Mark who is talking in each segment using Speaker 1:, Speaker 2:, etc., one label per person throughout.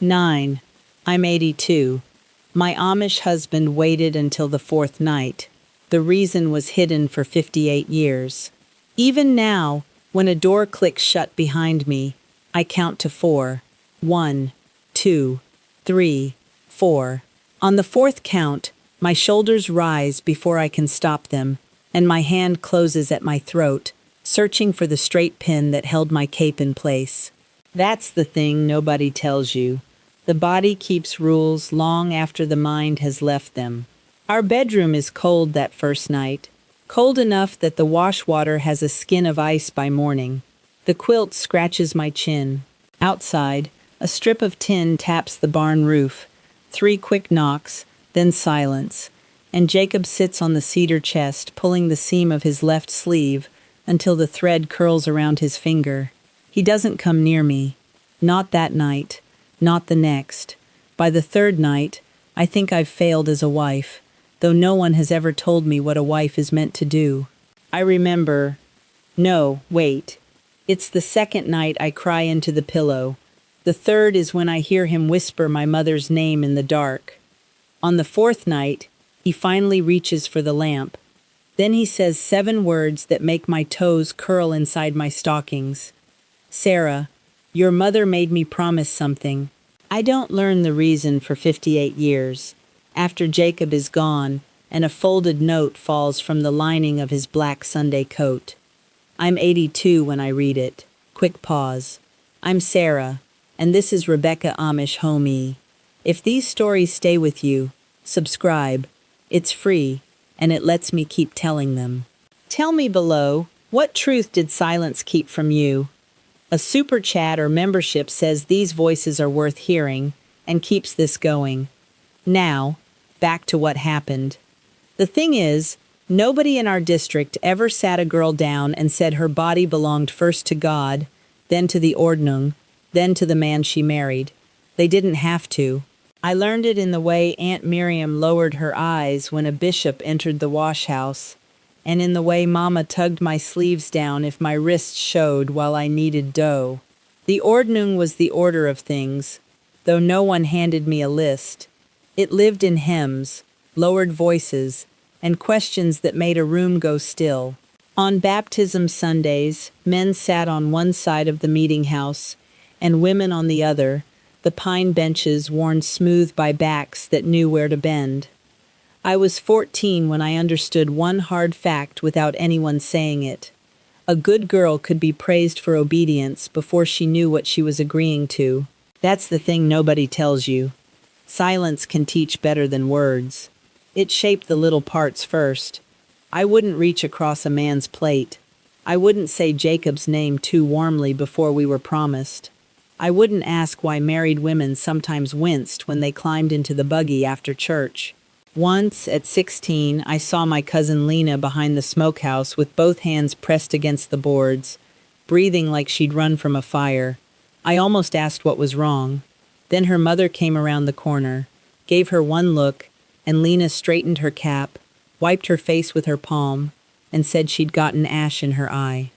Speaker 1: 9. I'm 82. My Amish husband waited until the fourth night. The reason was hidden for 58 years. Even now, when a door clicks shut behind me, I count to 4. 1, 2, 3, 4. On the fourth count, my shoulders rise before I can stop them, and my hand closes at my throat, searching for the straight pin that held my cape in place. That's the thing nobody tells you. The body keeps rules long after the mind has left them. Our bedroom is cold that first night, cold enough that the wash water has a skin of ice by morning. The quilt scratches my chin. Outside, a strip of tin taps the barn roof. 3 quick knocks, then silence, and Jacob sits on the cedar chest, pulling the seam of his left sleeve until the thread curls around his finger. He doesn't come near me. Not that night. Not the next. By the third night, I think I've failed as a wife, though no one has ever told me what a wife is meant to do. I remember... No, wait. It's the second night I cry into the pillow. The third is when I hear him whisper my mother's name in the dark. On the fourth night, he finally reaches for the lamp. Then he says 7 words that make my toes curl inside my stockings. Sarah, your mother made me promise something. I don't learn the reason for 58 years. After Jacob is gone, and a folded note falls from the lining of his black Sunday coat. I'm 82 when I read it. Quick pause. I'm Sarah, and this is Rebecca Amish Homie. If these stories stay with you, subscribe. It's free, and it lets me keep telling them. Tell me below, what truth did silence keep from you? A super chat or membership says these voices are worth hearing and keeps this going. Now, back to what happened. The thing is, nobody in our district ever sat a girl down and said her body belonged first to God, then to the Ordnung, then to the man she married. They didn't have to. I learned it in the way Aunt Miriam lowered her eyes when a bishop entered the wash house, and in the way Mama tugged my sleeves down if my wrists showed while I kneaded dough. The Ordnung was the order of things, though no one handed me a list. It lived in hymns, lowered voices, and questions that made a room go still. On baptism Sundays, men sat on one side of the meeting house, and women on the other, the pine benches worn smooth by backs that knew where to bend. I was 14 when I understood one hard fact without anyone saying it. A good girl could be praised for obedience before she knew what she was agreeing to. That's the thing nobody tells you. Silence can teach better than words. It shaped the little parts first. I wouldn't reach across a man's plate. I wouldn't say Jacob's name too warmly before we were promised. I wouldn't ask why married women sometimes winced when they climbed into the buggy after church. Once, at 16, I saw my cousin Lena behind the smokehouse with both hands pressed against the boards, breathing like she'd run from a fire. I almost asked what was wrong. Then her mother came around the corner, gave her one look, and Lena straightened her cap, wiped her face with her palm, and said she'd gotten ash in her eye.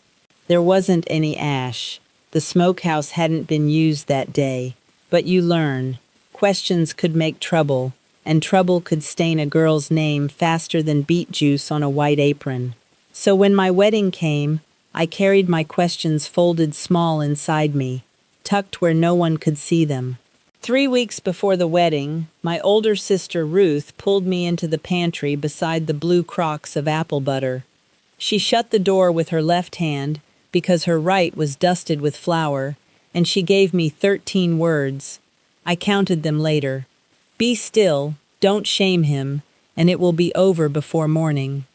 Speaker 1: There wasn't any ash. The smokehouse hadn't been used that day. But you learn. Questions could make trouble, and trouble could stain a girl's name faster than beet juice on a white apron. So when my wedding came, I carried my questions folded small inside me, tucked where no one could see them. 3 weeks before the wedding, my older sister Ruth pulled me into the pantry beside the blue crocks of apple butter. She shut the door with her left hand because her right was dusted with flour, and she gave me 13 words. I counted them later. Be still, don't shame him, and it will be over before morning.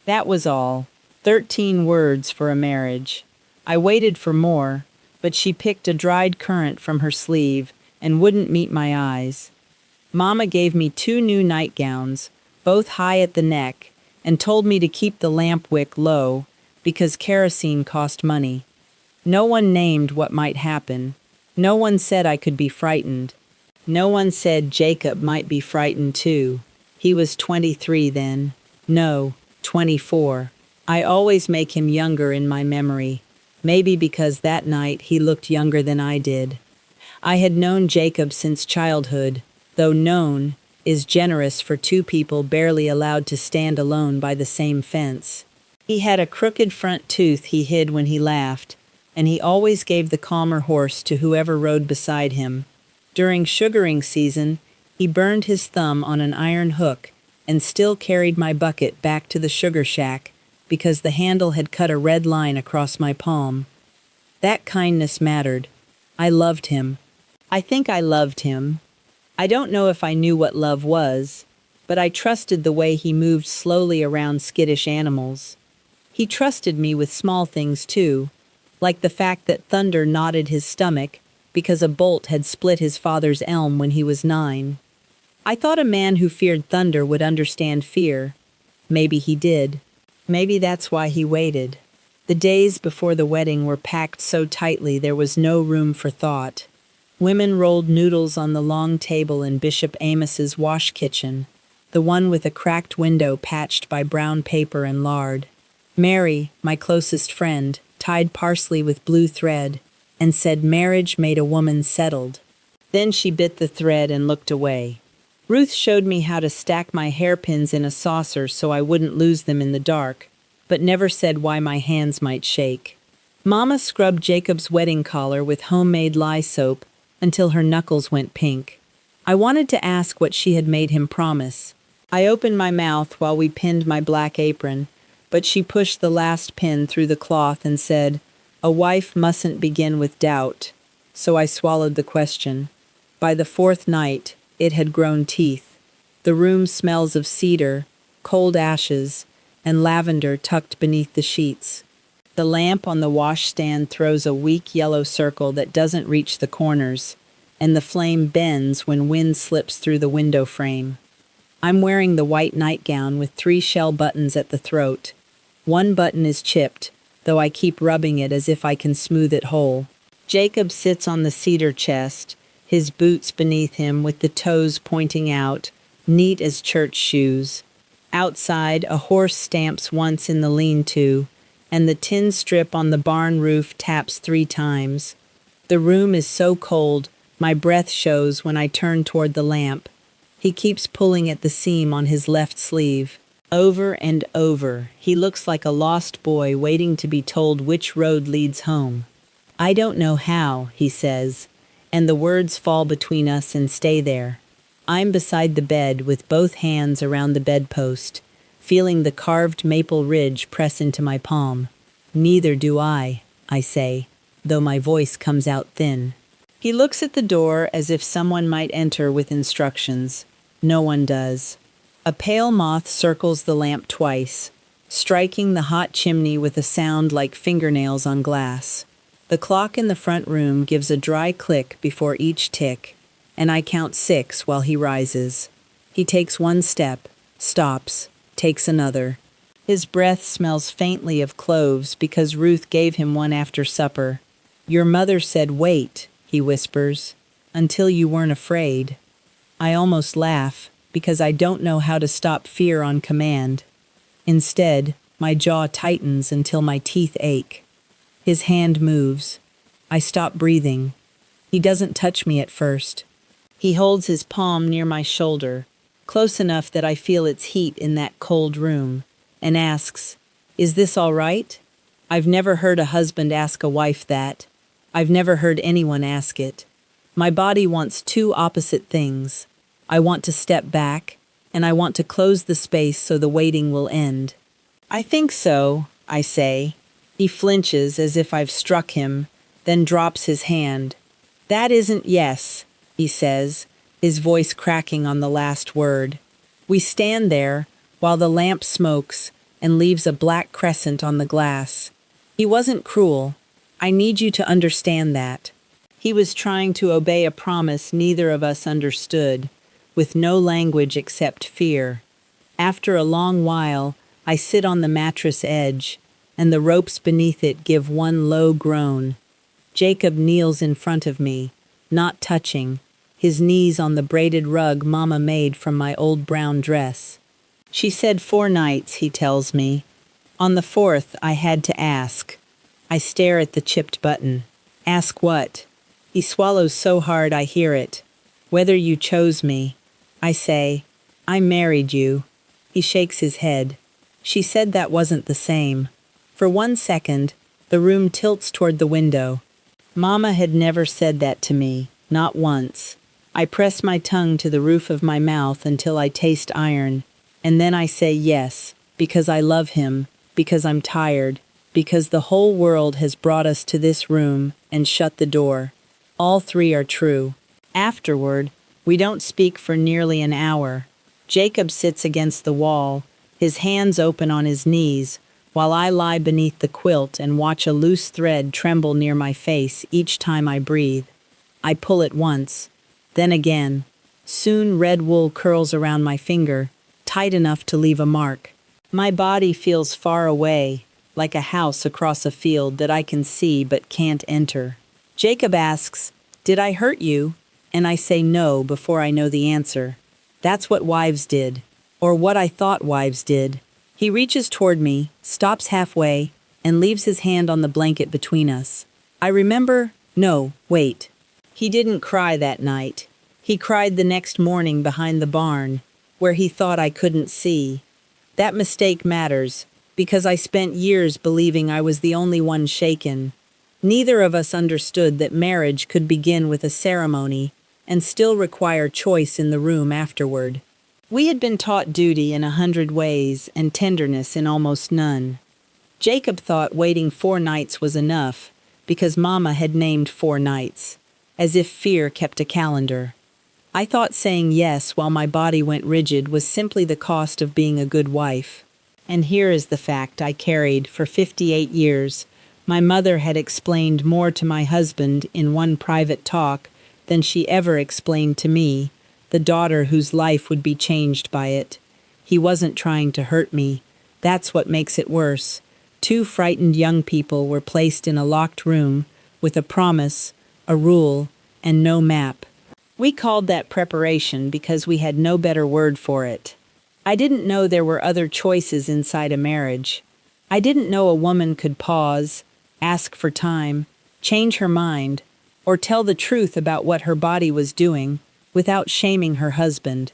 Speaker 1: That was all. 13 words for a marriage. I waited for more, but she picked a dried currant from her sleeve and wouldn't meet my eyes. Mama gave me 2 new nightgowns, both high at the neck, and told me to keep the lamp wick low because kerosene cost money. No one named what might happen. No one said I could be frightened. No one said Jacob might be frightened too. He was 23 then. No, 24. I always make him younger in my memory. Maybe because that night he looked younger than I did. I had known Jacob since childhood, though known is generous for two people barely allowed to stand alone by the same fence. He had a crooked front tooth he hid when he laughed, and he always gave the calmer horse to whoever rode beside him. During sugaring season, he burned his thumb on an iron hook and still carried my bucket back to the sugar shack because the handle had cut a red line across my palm. That kindness mattered. I loved him. I think I loved him. I don't know if I knew what love was, but I trusted the way he moved slowly around skittish animals. He trusted me with small things too, like the fact that Thunder knotted his stomach because a bolt had split his father's elm when he was 9. I thought a man who feared thunder would understand fear. Maybe he did. Maybe that's why he waited. The days before the wedding were packed so tightly there was no room for thought. Women rolled noodles on the long table in Bishop Amos's wash kitchen, the one with a cracked window patched by brown paper and lard. Mary, my closest friend, tied parsley with blue thread and said marriage made a woman settled. Then she bit the thread and looked away. Ruth showed me how to stack my hairpins in a saucer so I wouldn't lose them in the dark, but never said why my hands might shake. Mama scrubbed Jacob's wedding collar with homemade lye soap until her knuckles went pink. I wanted to ask what she had made him promise. I opened my mouth while we pinned my black apron, but she pushed the last pin through the cloth and said, "A wife mustn't begin with doubt." So I swallowed the question. By the 4th night, it had grown teeth. The room smells of cedar, cold ashes, and lavender tucked beneath the sheets. The lamp on the washstand throws a weak yellow circle that doesn't reach the corners, and the flame bends when wind slips through the window frame. I'm wearing the white nightgown with 3 shell buttons at the throat. One button is chipped, though I keep rubbing it as if I can smooth it whole. Jacob sits on the cedar chest, his boots beneath him with the toes pointing out, neat as church shoes. Outside, a horse stamps once in the lean-to, and the tin strip on the barn roof taps 3 times. The room is so cold, my breath shows when I turn toward the lamp. He keeps pulling at the seam on his left sleeve. Over and over, he looks like a lost boy waiting to be told which road leads home. "I don't know how," he says, and the words fall between us and stay there. I'm beside the bed with both hands around the bedpost, feeling the carved maple ridge press into my palm. "Neither do I say, though my voice comes out thin." He looks at the door as if someone might enter with instructions. No one does. A pale moth circles the lamp twice, striking the hot chimney with a sound like fingernails on glass. The clock in the front room gives a dry click before each tick, and I count 6 while he rises. He takes 1 step, stops, takes another. His breath smells faintly of cloves because Ruth gave him one after supper. "Your mother said wait," he whispers, "until you weren't afraid." I almost laugh because I don't know how to stop fear on command. Instead, my jaw tightens until my teeth ache. His hand moves. I stop breathing. He doesn't touch me at first. He holds his palm near my shoulder, close enough that I feel its heat in that cold room, and asks, "Is this all right?" I've never heard a husband ask a wife that. I've never heard anyone ask it. My body wants 2 opposite things. I want to step back, and I want to close the space so the waiting will end. "I think so," I say. He flinches as if I've struck him, then drops his hand. "That isn't yes," he says, his voice cracking on the last word. We stand there while the lamp smokes and leaves a black crescent on the glass. He wasn't cruel. I need you to understand that. He was trying to obey a promise neither of us understood, with no language except fear. After a long while, I sit on the mattress edge, and the ropes beneath it give one low groan. Jacob kneels in front of me, not touching, his knees on the braided rug Mama made from my old brown dress. She said 4 nights, he tells me. On the 4th, I had to ask. I stare at the chipped button. "Ask what?" He swallows so hard I hear it. Whether you chose me. I say, I married you. He shakes his head. She said that wasn't the same. For 1 second, the room tilts toward the window. Mama had never said that to me, not once. I press my tongue to the roof of my mouth until I taste iron, and then I say yes, because I love him, because I'm tired, because the whole world has brought us to this room and shut the door. All three are true. Afterward, we don't speak for nearly an hour. Jacob sits against the wall, his hands open on his knees, while I lie beneath the quilt and watch a loose thread tremble near my face each time I breathe. I pull it once, then again. Soon red wool curls around my finger, tight enough to leave a mark. My body feels far away, like a house across a field that I can see but can't enter. Jacob asks, "Did I hurt you?" And I say no before I know the answer. That's what wives did, or what I thought wives did. He reaches toward me, stops halfway, and leaves his hand on the blanket between us. I remember, no, wait. He didn't cry that night. He cried the next morning behind the barn, where he thought I couldn't see. That mistake matters, because I spent years believing I was the only one shaken. Neither of us understood that marriage could begin with a ceremony and still require choice in the room afterward. We had been taught duty in 100 ways and tenderness in almost none. Jacob thought waiting 4 nights was enough, because Mama had named 4 nights, as if fear kept a calendar. I thought saying yes while my body went rigid was simply the cost of being a good wife. And here is the fact I carried for 58 years. My mother had explained more to my husband in one private talk than she ever explained to me, the daughter whose life would be changed by it. He wasn't trying to hurt me. That's what makes it worse. 2 frightened young people were placed in a locked room with a promise, a rule, and no map. We called that preparation because we had no better word for it. I didn't know there were other choices inside a marriage. I didn't know a woman could pause, ask for time, change her mind, or tell the truth about what her body was doing without shaming her husband.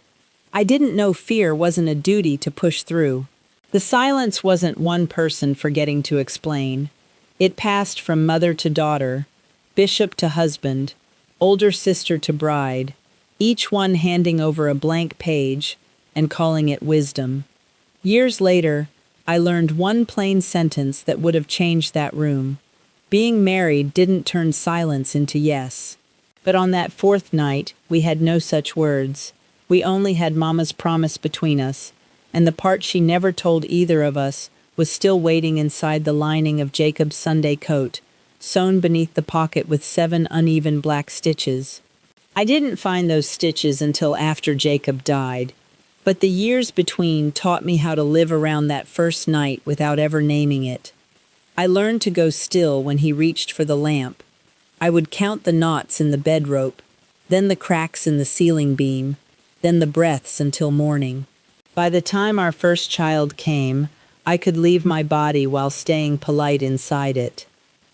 Speaker 1: I didn't know fear wasn't a duty to push through. The silence wasn't one person forgetting to explain. It passed from mother to daughter, bishop to husband, older sister to bride, each one handing over a blank page and calling it wisdom. Years later, I learned one plain sentence that would have changed that room. Being married didn't turn silence into yes. But on that 4th night, we had no such words. We only had Mama's promise between us, and the part she never told either of us was still waiting inside the lining of Jacob's Sunday coat, sewn beneath the pocket with 7 uneven black stitches. I didn't find those stitches until after Jacob died, but the years between taught me how to live around that first night without ever naming it. I learned to go still when he reached for the lamp. I would count the knots in the bed rope, then the cracks in the ceiling beam, then the breaths until morning. By the time our first child came, I could leave my body while staying polite inside it.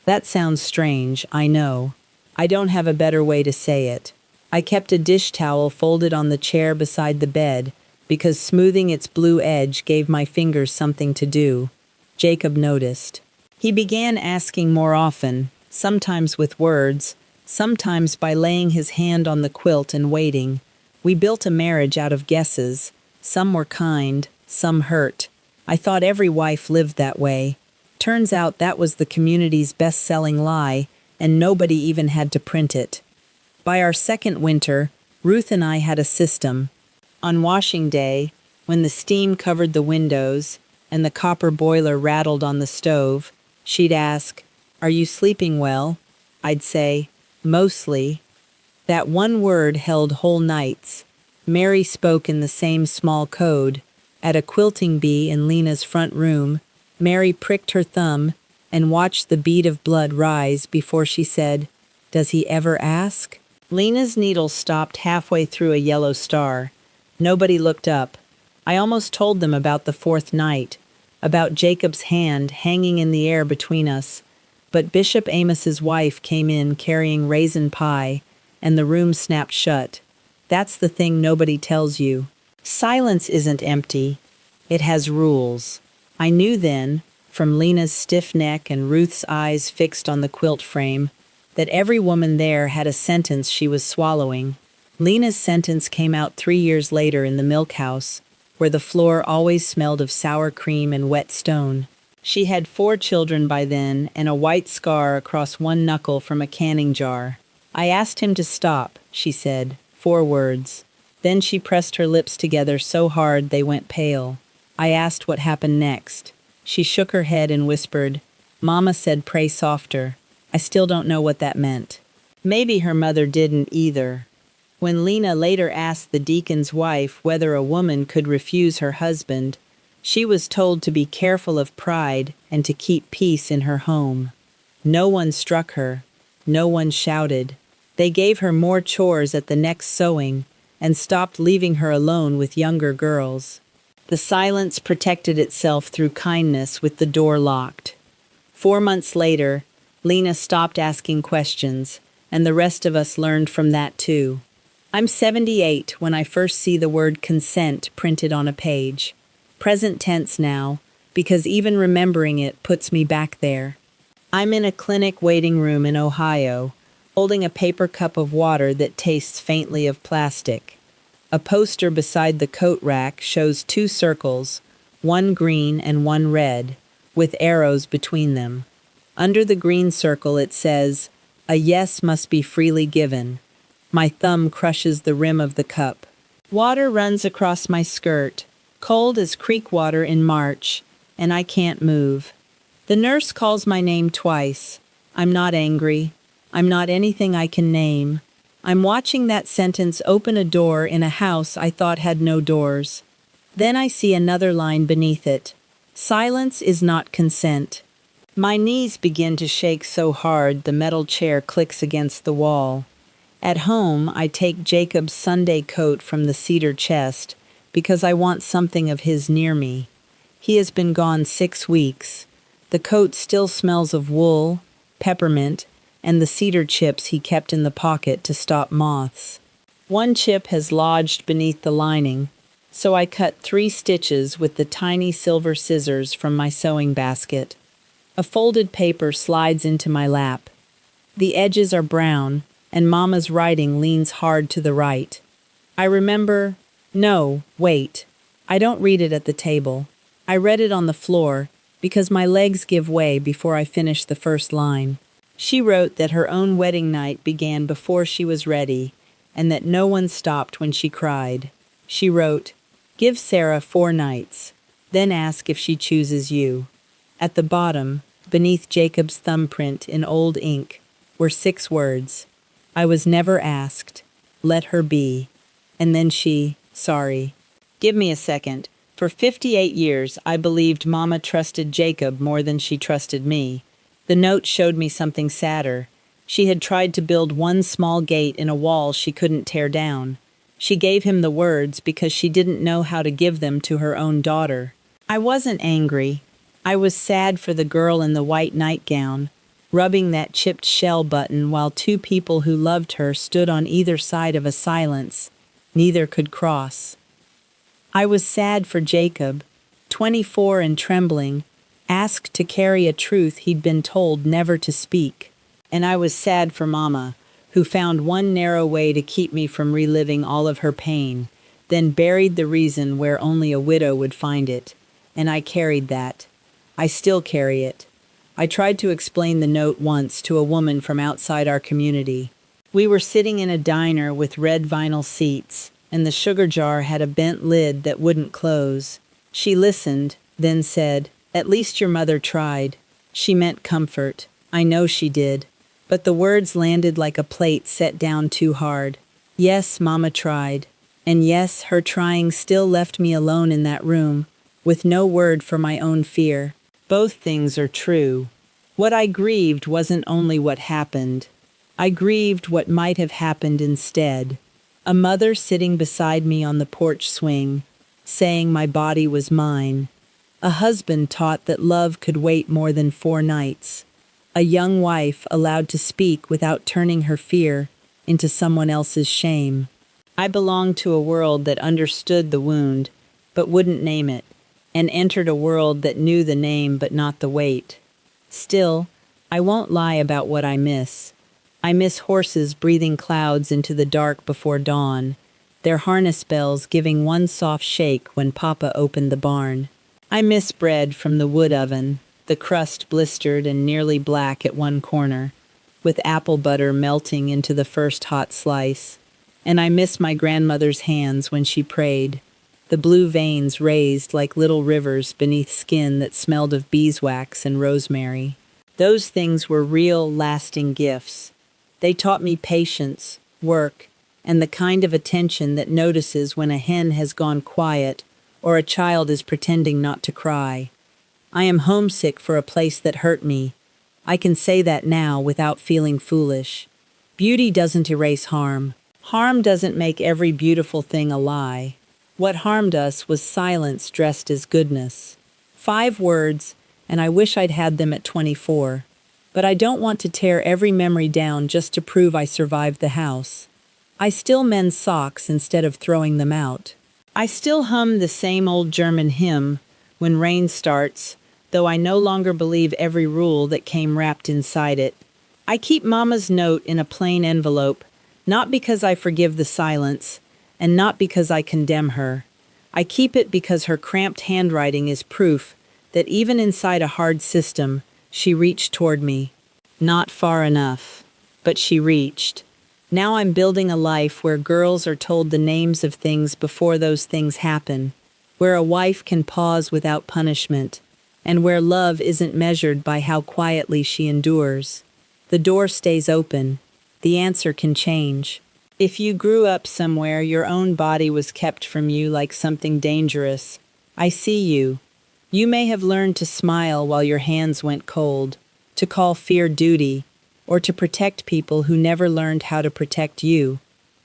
Speaker 1: That sounds strange, I know. I don't have a better way to say it. I kept a dish towel folded on the chair beside the bed because smoothing its blue edge gave my fingers something to do. Jacob noticed. He began asking more often, sometimes with words, sometimes by laying his hand on the quilt and waiting. We built a marriage out of guesses. Some were kind, some hurt. I thought every wife lived that way. Turns out that was the community's best-selling lie, and nobody even had to print it. By our 2nd winter, Ruth and I had a system. On washing day, when the steam covered the windows and the copper boiler rattled on the stove, she'd ask, "Are you sleeping well?" I'd say, "Mostly." That one word held whole nights. Mary spoke in the same small code. At a quilting bee in Lena's front room, Mary pricked her thumb and watched the bead of blood rise before she said, "Does he ever ask?" Lena's needle stopped halfway through a yellow star. Nobody looked up. I almost told them about the 4th night, about Jacob's hand hanging in the air between us, But Bishop Amos's wife came in carrying raisin pie, and the room snapped shut. That's the thing nobody tells you. Silence isn't empty. It has rules. I knew then, from Lena's stiff neck and Ruth's eyes fixed on the quilt frame, that every woman there had a sentence she was swallowing. Lena's sentence came out 3 years later in the milk house, where the floor always smelled of sour cream and wet stone. She had 4 children by then and a white scar across one knuckle from a canning jar. I asked him to stop, she said, 4 words. Then she pressed her lips together so hard they went pale. I asked what happened next. She shook her head and whispered, "Mama said pray softer." I still don't know what that meant. Maybe her mother didn't either. When Lena later asked the deacon's wife whether a woman could refuse her husband, she was told to be careful of pride and to keep peace in her home. No one struck her. No one shouted. They gave her more chores at the next sewing and stopped leaving her alone with younger girls. The silence protected itself through kindness with the door locked. 4 months later, Lena stopped asking questions, and the rest of us learned from that too. I'm 78 when I first see the word consent printed on a page. Present tense now, because even remembering it puts me back there. I'm in a clinic waiting room in Ohio, holding a paper cup of water that tastes faintly of plastic. A poster beside the coat rack shows 2 circles, one green and one red, with arrows between them. Under the green circle it says, "A yes must be freely given." My thumb crushes the rim of the cup. Water runs across my skirt, cold as creek water in March, and I can't move. The nurse calls my name twice. I'm not angry. I'm not anything I can name. I'm watching that sentence open a door in a house I thought had no doors. Then I see another line beneath it. Silence is not consent. My knees begin to shake so hard the metal chair clicks against the wall. At home, I take Jacob's Sunday coat from the cedar chest because I want something of his near me. He has been gone 6 weeks. The coat still smells of wool, peppermint, and the cedar chips he kept in the pocket to stop moths. One chip has lodged beneath the lining, so I cut 3 stitches with the tiny silver scissors from my sewing basket. A folded paper slides into my lap. The edges are brown, and Mama's writing leans hard to the right. I remember, no, wait. I don't read it at the table. I read it on the floor because my legs give way before I finish the first line. She wrote that her own wedding night began before she was ready, and that no one stopped when she cried. She wrote, "Give Sarah 4 nights, then ask if she chooses you." At the bottom, beneath Jacob's thumbprint in old ink, were 6 words. I was never asked. Let her be. And then sorry. Give me a second. For 58 years, I believed Mama trusted Jacob more than she trusted me. The note showed me something sadder. She had tried to build one small gate in a wall she couldn't tear down. She gave him the words because she didn't know how to give them to her own daughter. I wasn't angry. I was sad for the girl in the white nightgown, rubbing that chipped shell button while 2 people who loved her stood on either side of a silence neither could cross. I was sad for Jacob, 24 and trembling, asked to carry a truth he'd been told never to speak. And I was sad for Mama, who found one narrow way to keep me from reliving all of her pain, then buried the reason where only a widow would find it. And I carried that. I still carry it. I tried to explain the note once to a woman from outside our community. We were sitting in a diner with red vinyl seats, and the sugar jar had a bent lid that wouldn't close. She listened, then said, "At least your mother tried." She meant comfort. I know she did. But the words landed like a plate set down too hard. Yes, Mama tried. And yes, her trying still left me alone in that room, with no word for my own fear. Both things are true. What I grieved wasn't only what happened. I grieved what might have happened instead. A mother sitting beside me on the porch swing, saying my body was mine. A husband taught that love could wait more than 4 nights. a young wife allowed to speak without turning her fear into someone else's shame. I belonged to a world that understood the wound, but wouldn't name it, and entered a world that knew the name but not the weight. Still, I won't lie about what I miss. I miss horses breathing clouds into the dark before dawn, their harness bells giving one soft shake when Papa opened the barn. I miss bread from the wood oven, the crust blistered and nearly black at one corner, with apple butter melting into the first hot slice. And I miss my grandmother's hands when she prayed, the blue veins raised like little rivers beneath skin that smelled of beeswax and rosemary. Those things were real, lasting gifts. They taught me patience, work, and the kind of attention that notices when a hen has gone quiet or a child is pretending not to cry. I am homesick for a place that hurt me. I can say that now without feeling foolish. Beauty doesn't erase harm. Harm doesn't make every beautiful thing a lie. What harmed us was silence dressed as goodness. 5 words, and I wish I'd had them at 24. But I don't want to tear every memory down just to prove I survived the house. I still mend socks instead of throwing them out. I still hum the same old German hymn when rain starts, though I no longer believe every rule that came wrapped inside it. I keep Mama's note in a plain envelope, not because I forgive the silence, and not because I condemn her. I keep it because her cramped handwriting is proof that even inside a hard system, she reached toward me. Not far enough, but she reached. Now I'm building a life where girls are told the names of things before those things happen, where a wife can pause without punishment, and where love isn't measured by how quietly she endures. The door stays open. The answer can change. If you grew up somewhere your own body was kept from you like something dangerous, I see you. You may have learned to smile while your hands went cold, to call fear duty, or to protect people who never learned how to protect you.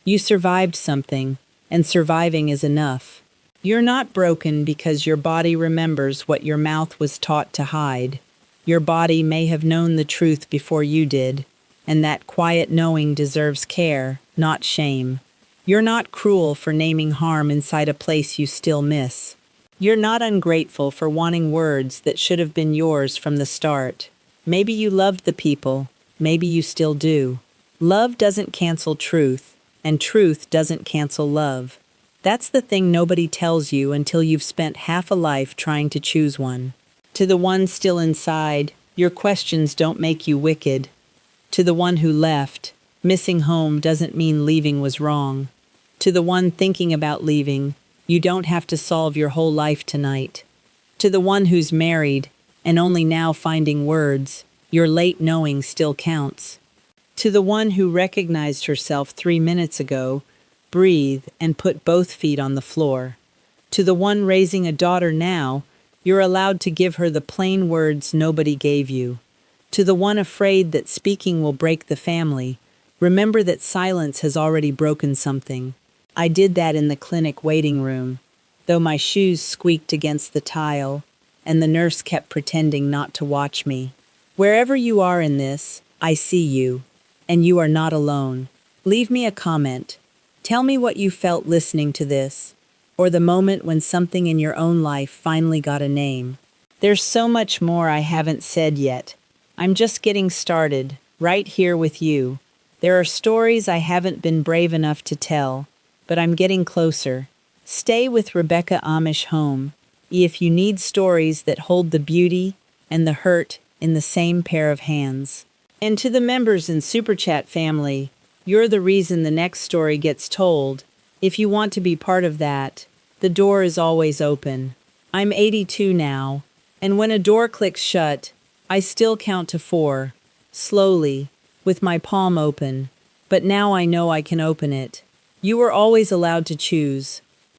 Speaker 1: You survived something, and surviving is enough. You're not broken because your body remembers what your mouth was taught to hide. Your body may have known the truth before you did, and that quiet knowing deserves care, not shame. You're not cruel for naming harm inside a place you still miss. You're not ungrateful for wanting words that should have been yours from the start. Maybe you loved the people, maybe you still do. Love doesn't cancel truth, and truth doesn't cancel love. That's the thing nobody tells you until you've spent half a life trying to choose one. To the one still inside, your questions don't make you wicked. To the one who left, missing home doesn't mean leaving was wrong. To the one thinking about leaving, you don't have to solve your whole life tonight. To the one who's married, and only now finding words, your late knowing still counts. To the one who recognized herself 3 minutes ago, breathe and put both feet on the floor. To the one raising a daughter now, you're allowed to give her the plain words nobody gave you. To the one afraid that speaking will break the family, remember that silence has already broken something. I did that in the clinic waiting room, though my shoes squeaked against the tile, and the nurse kept pretending not to watch me. Wherever you are in this, I see you, and you are not alone. Leave me a comment. Tell me what you felt listening to this, or the moment when something in your own life finally got a name. There's so much more I haven't said yet. I'm just getting started, right here with you. There are stories I haven't been brave enough to tell, but I'm getting closer. Stay with Rebecca Amish home if you need stories that hold the beauty and the hurt in the same pair of hands. And to the members in Super Chat family, you're the reason the next story gets told. If you want to be part of that, the door is always open. I'm 82 now, and when a door clicks shut, I still count to 4, slowly, with my palm open, but now I know I can open it. You were always allowed to choose,